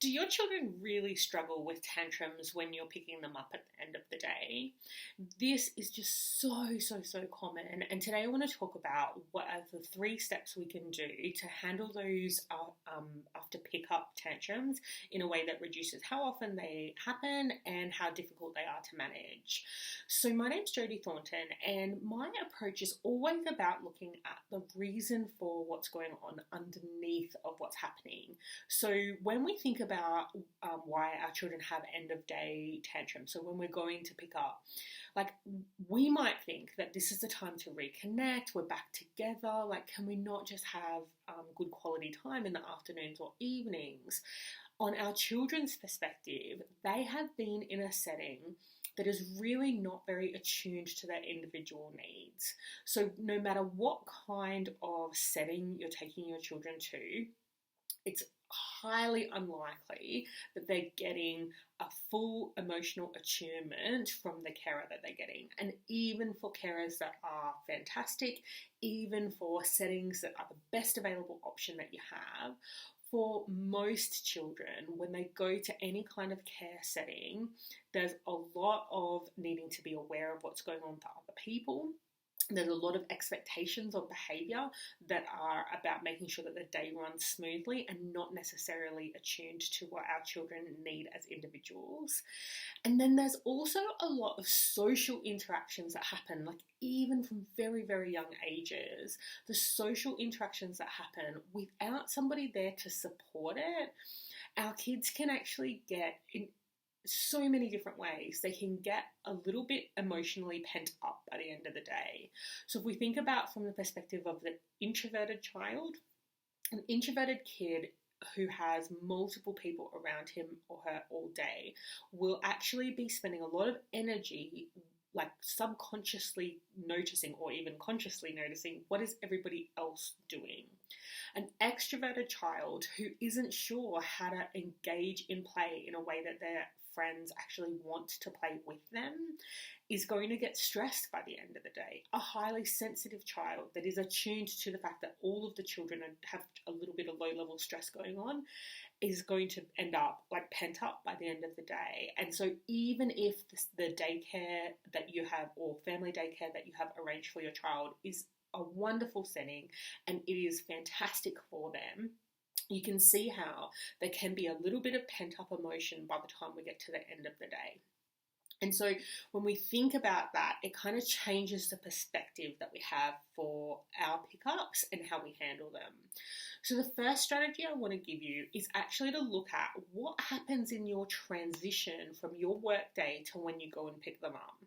Do your children really struggle with tantrums when you're picking them up at the end of the day? This is just so common. And today I want to talk about what are the 3 steps we can do to handle those after pickup tantrums in a way that reduces how often they happen and how difficult they are to manage. So my name's Jodie Thornton, and my approach is always about looking at the reason for what's going on underneath of what's happening. So when we think about why our children have end of day tantrums, so when we're going to pick up, like, we might think that this is the time to reconnect, we're back together, like, can we not just have good quality time in the afternoons or evenings? On our children's perspective, they have been in a setting that is really not very attuned to their individual needs. So no matter what kind of setting you're taking your children to, it's highly unlikely that they're getting a full emotional attunement from the carer that they're getting. And even for carers that are fantastic, even for settings that are the best available option that you have, for most children, when they go to any kind of care setting, there's a lot of needing to be aware of what's going on for other people. There's a lot of expectations of behaviour that are about making sure that the day runs smoothly and not necessarily attuned to what our children need as individuals. And then there's also a lot of social interactions that happen, like even from very young ages, the social interactions that happen without somebody there to support it, our kids can actually get in so many different ways. They can get a little bit emotionally pent up by the end of the day. So if we think about from the perspective of the introverted child, an introverted kid who has multiple people around him or her all day will actually be spending a lot of energy, like subconsciously noticing or even consciously noticing what is everybody else doing. An extroverted child who isn't sure how to engage in play in a way that their friends actually want to play with them is going to get stressed by the end of the day. A highly sensitive child that is attuned to the fact that all of the children have a little bit of low-level stress going on is going to end up like pent up by the end of the day. And so even if the daycare that you have or family daycare that you have arranged for your child is a wonderful setting and it is fantastic for them, you can see how there can be a little bit of pent-up emotion by the time we get to the end of the day. And so when we think about that, it kind of changes the perspective that we have for our pickups and how we handle them. So the first strategy I want to give you is actually to look at what happens in your transition from your work day to when you go and pick them up.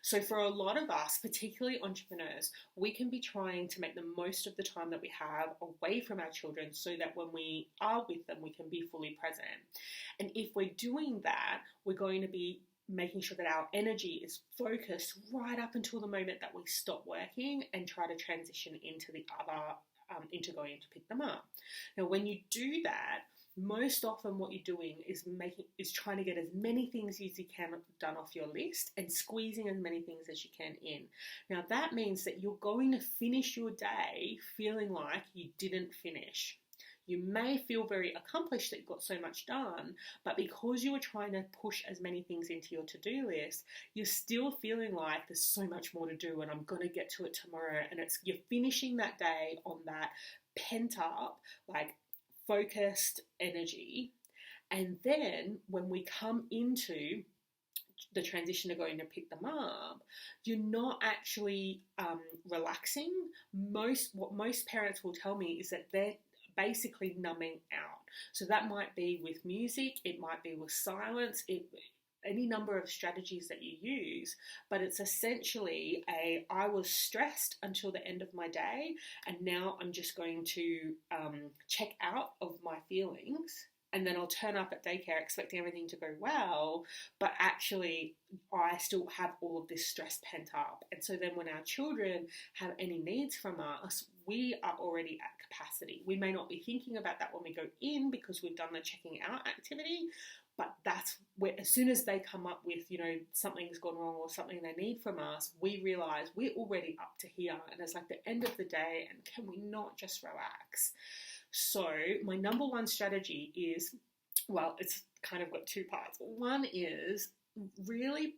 So for a lot of us, particularly entrepreneurs, we can be trying to make the most of the time that we have away from our children so that when we are with them, we can be fully present. And if we're doing that, we're going to be making sure that our energy is focused right up until the moment that we stop working and try to transition into the other, into going to pick them up. Now, when you do that, most often what you're doing is trying to get as many things as you can done off your list and squeezing as many things as you can in. Now that means that you're going to finish your day feeling like you didn't finish. You may feel very accomplished that you got so much done, but because you were trying to push as many things into your to-do list, you're still feeling like there's so much more to do and I'm going to get to it tomorrow. And you're finishing that day on that pent up, like, focused energy. And then when we come into the transition of going to pick them up, you're not actually relaxing. What most parents will tell me is that they're basically numbing out. So that might be with music, it might be with silence, any number of strategies that you use, but it's essentially I was stressed until the end of my day and now I'm just going to check out of my feelings, and then I'll turn up at daycare expecting everything to go well, but actually I still have all of this stress pent up. And so then when our children have any needs from us, we are already at capacity. We may not be thinking about that when we go in because we've done the checking out activity, but that's where, as soon as they come up with, something's gone wrong or something they need from us, we realize we're already up to here and it's like the end of the day, and can we not just relax? So my number one strategy is well, it's kind of got two parts. One is really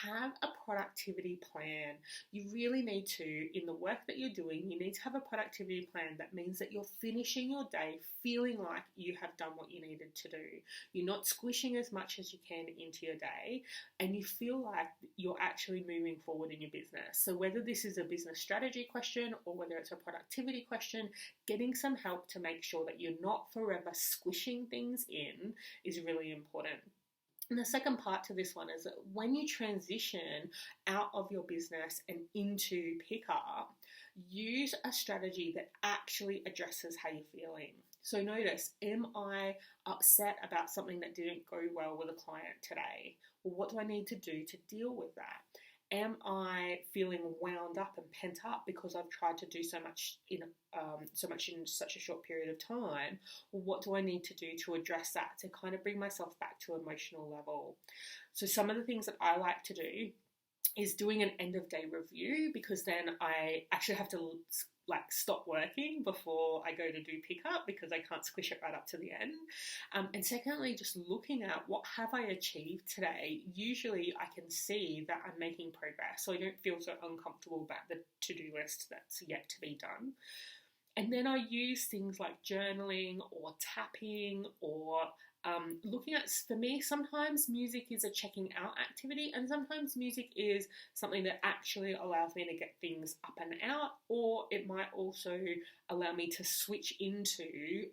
have a productivity plan. You really need to, in the work that you're doing, you need to have a productivity plan that means that you're finishing your day feeling like you have done what you needed to do. You're not squishing as much as you can into your day, and you feel like you're actually moving forward in your business. So whether this is a business strategy question or whether it's a productivity question, getting some help to make sure that you're not forever squishing things in is really important. And the second part to this one is that when you transition out of your business and into pickup, use a strategy that actually addresses how you're feeling. So notice, am I upset about something that didn't go well with a client today? Well, what do I need to do to deal with that? Am I feeling wound up and pent up because I've tried to do so much in such a short period of time? Well, what do I need to do to address that, to kind of bring myself back to emotional level? So some of the things that I like to do is doing an end of day review, because then I actually have to stop working before I go to do pickup because I can't squish it right up to the end. And secondly, just looking at what have I achieved today. Usually I can see that I'm making progress, so I don't feel so uncomfortable about the to-do list that's yet to be done. And then I use things like journaling or tapping or looking at, for me, sometimes music is a checking out activity, and sometimes music is something that actually allows me to get things up and out, or it might also allow me to switch into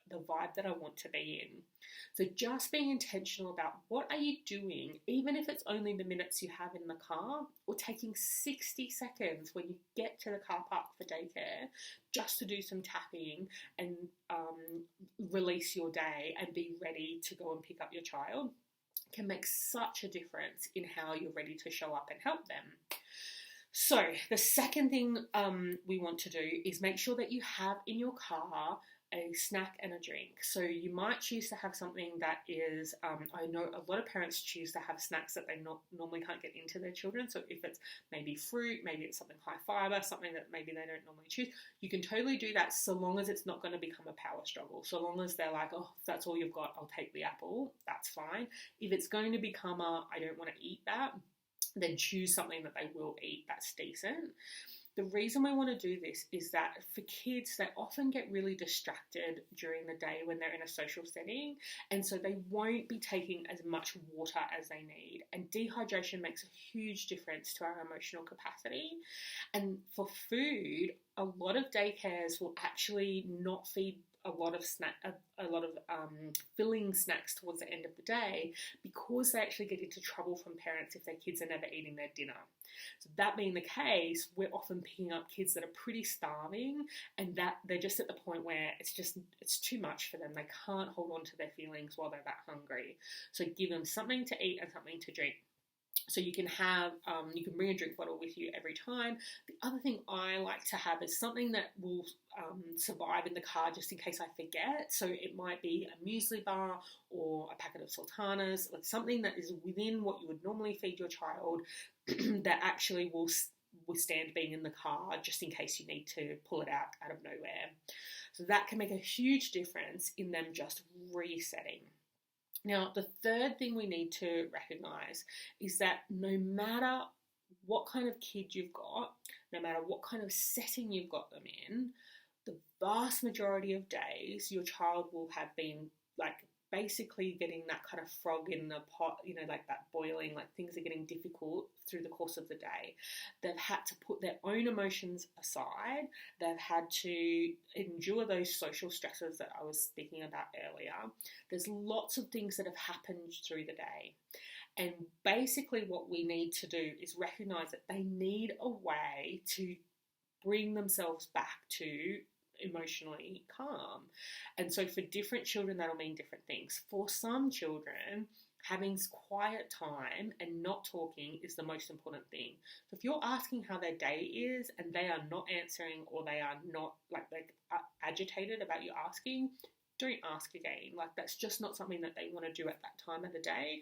the vibe that I want to be in. So just being intentional about what are you doing, even if it's only the minutes you have in the car, or taking 60 seconds when you get to the car park for daycare just to do some tapping and release your day and be ready to go and pick up your child, can make such a difference in how you're ready to show up and help them. So the second thing we want to do is make sure that you have in your car a snack and a drink. So you might choose to have something that is, I know a lot of parents choose to have snacks that they normally can't get into their children. So if it's maybe fruit, maybe it's something high fiber, something that maybe they don't normally choose, you can totally do that so long as it's not going to become a power struggle. So long as they're like, oh, if that's all you've got, I'll take the apple, that's fine. If it's going to become I don't want to eat that, then choose something that they will eat that's decent. The reason we want to do this is that for kids, they often get really distracted during the day when they're in a social setting, and so they won't be taking as much water as they need. And dehydration makes a huge difference to our emotional capacity. And for food, a lot of daycares will actually not feed a lot of filling snacks towards the end of the day, because they actually get into trouble from parents if their kids are never eating their dinner. So that being the case, we're often picking up kids that are pretty starving, and that they're just at the point where it's too much for them. They can't hold on to their feelings while they're that hungry. So give them something to eat and something to drink. So you can have, you can bring a drink bottle with you every time. The other thing I like to have is something that will survive in the car just in case I forget. So it might be a muesli bar or a packet of sultanas, like something that is within what you would normally feed your child that actually will withstand being in the car just in case you need to pull it out of nowhere. So that can make a huge difference in them just resetting. Now, the third thing we need to recognise is that no matter what kind of kid you've got, no matter what kind of setting you've got them in, the vast majority of days your child will have been basically getting that kind of frog in the pot, like that boiling, like things are getting difficult through the course of the day. They've had to put their own emotions aside. They've had to endure those social stresses that I was speaking about earlier. There's lots of things that have happened through the day. And basically what we need to do is recognise that they need a way to bring themselves back to emotionally calm. And so for different children, that'll mean different things. For some children, having quiet time and not talking is the most important thing. So if you're asking how their day is and they are not answering, or they are not agitated about you asking, don't ask again. That's just not something that they want to do at that time of the day.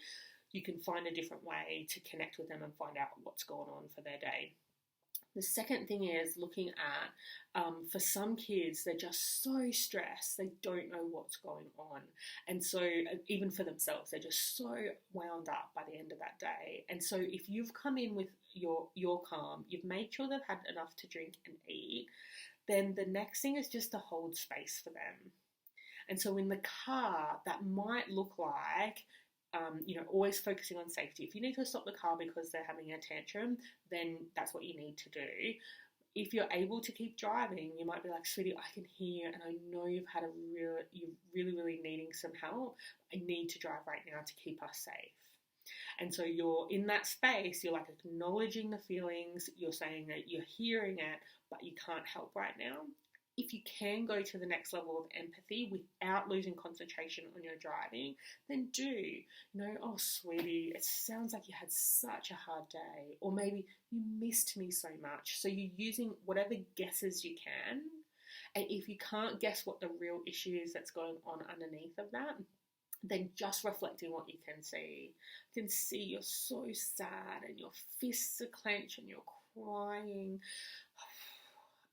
You can find a different way to connect with them and find out what's going on for their day. The second thing is looking at, for some kids, they're just so stressed, they don't know what's going on. And so even for themselves, they're just so wound up by the end of that day. And so if you've come in with your calm, you've made sure they've had enough to drink and eat, then the next thing is just to hold space for them. And so in the car, that might look like, always focusing on safety. If you need to stop the car because they're having a tantrum, then that's what you need to do. If you're able to keep driving, you might be like, sweetie, I can hear you and I know you're really, really needing some help. I need to drive right now to keep us safe. And so you're in that space, you're like acknowledging the feelings, you're saying that you're hearing it, but you can't help right now. If you can go to the next level of empathy without losing concentration on your driving, then do. Oh, sweetie, it sounds like you had such a hard day. Or maybe you missed me so much. So you're using whatever guesses you can. And if you can't guess what the real issue is that's going on underneath of that, then just reflecting what you can see. You can see you're so sad and your fists are clenched and you're crying.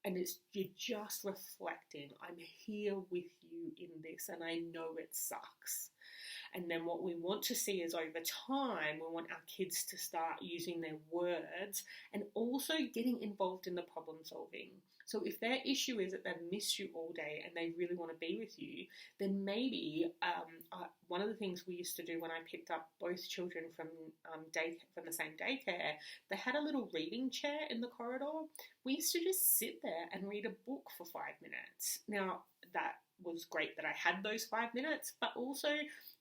And you're just reflecting, I'm here with you in this and I know it sucks. And then what we want to see is over time, we want our kids to start using their words and also getting involved in the problem solving. So if their issue is that they've missed you all day and they really want to be with you, then maybe one of the things we used to do when I picked up both children from the same daycare, they had a little reading chair in the corridor. We used to just sit there and read a book for 5 minutes. Now, that was great that I had those 5 minutes, but also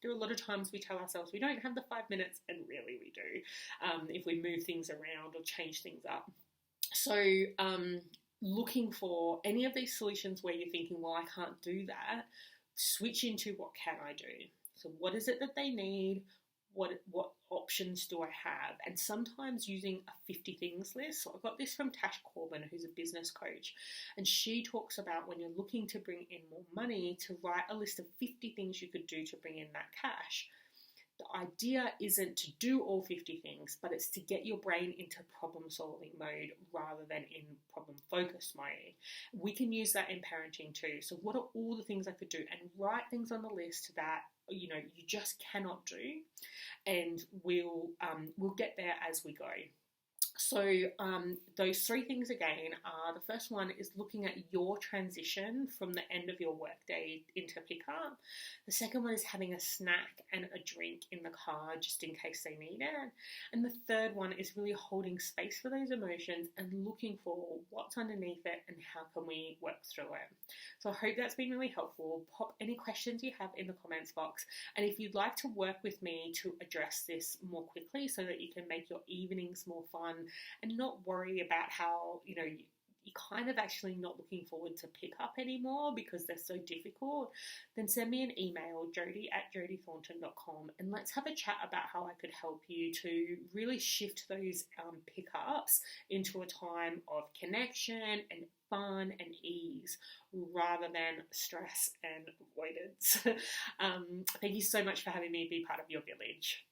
there are a lot of times we tell ourselves we don't have the 5 minutes, and really we do, if we move things around or change things up. So looking for any of these solutions where you're thinking, well, I can't do that, switch into what can I do? So what is it that they need? What options do I have? And sometimes using a 50 things list. So I got this from Tash Corbin, who's a business coach, and she talks about when you're looking to bring in more money, to write a list of 50 things you could do to bring in that cash. The idea isn't to do all 50 things, but it's to get your brain into problem solving mode rather than in problem focus mode. We can use that in parenting too. So what are all the things I could do? And write things on the list that you just cannot do, and we'll get there as we go. So those three things again are, the first one is looking at your transition from the end of your workday into pickup. The second one is having a snack and a drink in the car just in case they need it. And the third one is really holding space for those emotions and looking for what's underneath it and how can we work through it. So I hope that's been really helpful. Pop any questions you have in the comments box. And if you'd like to work with me to address this more quickly so that you can make your evenings more fun and not worry about how, you're kind of actually not looking forward to pick up anymore because they're so difficult, then send me an email, jodie@jodiethornton.com, and let's have a chat about how I could help you to really shift those pickups into a time of connection and fun and ease rather than stress and avoidance. Thank you so much for having me be part of your village.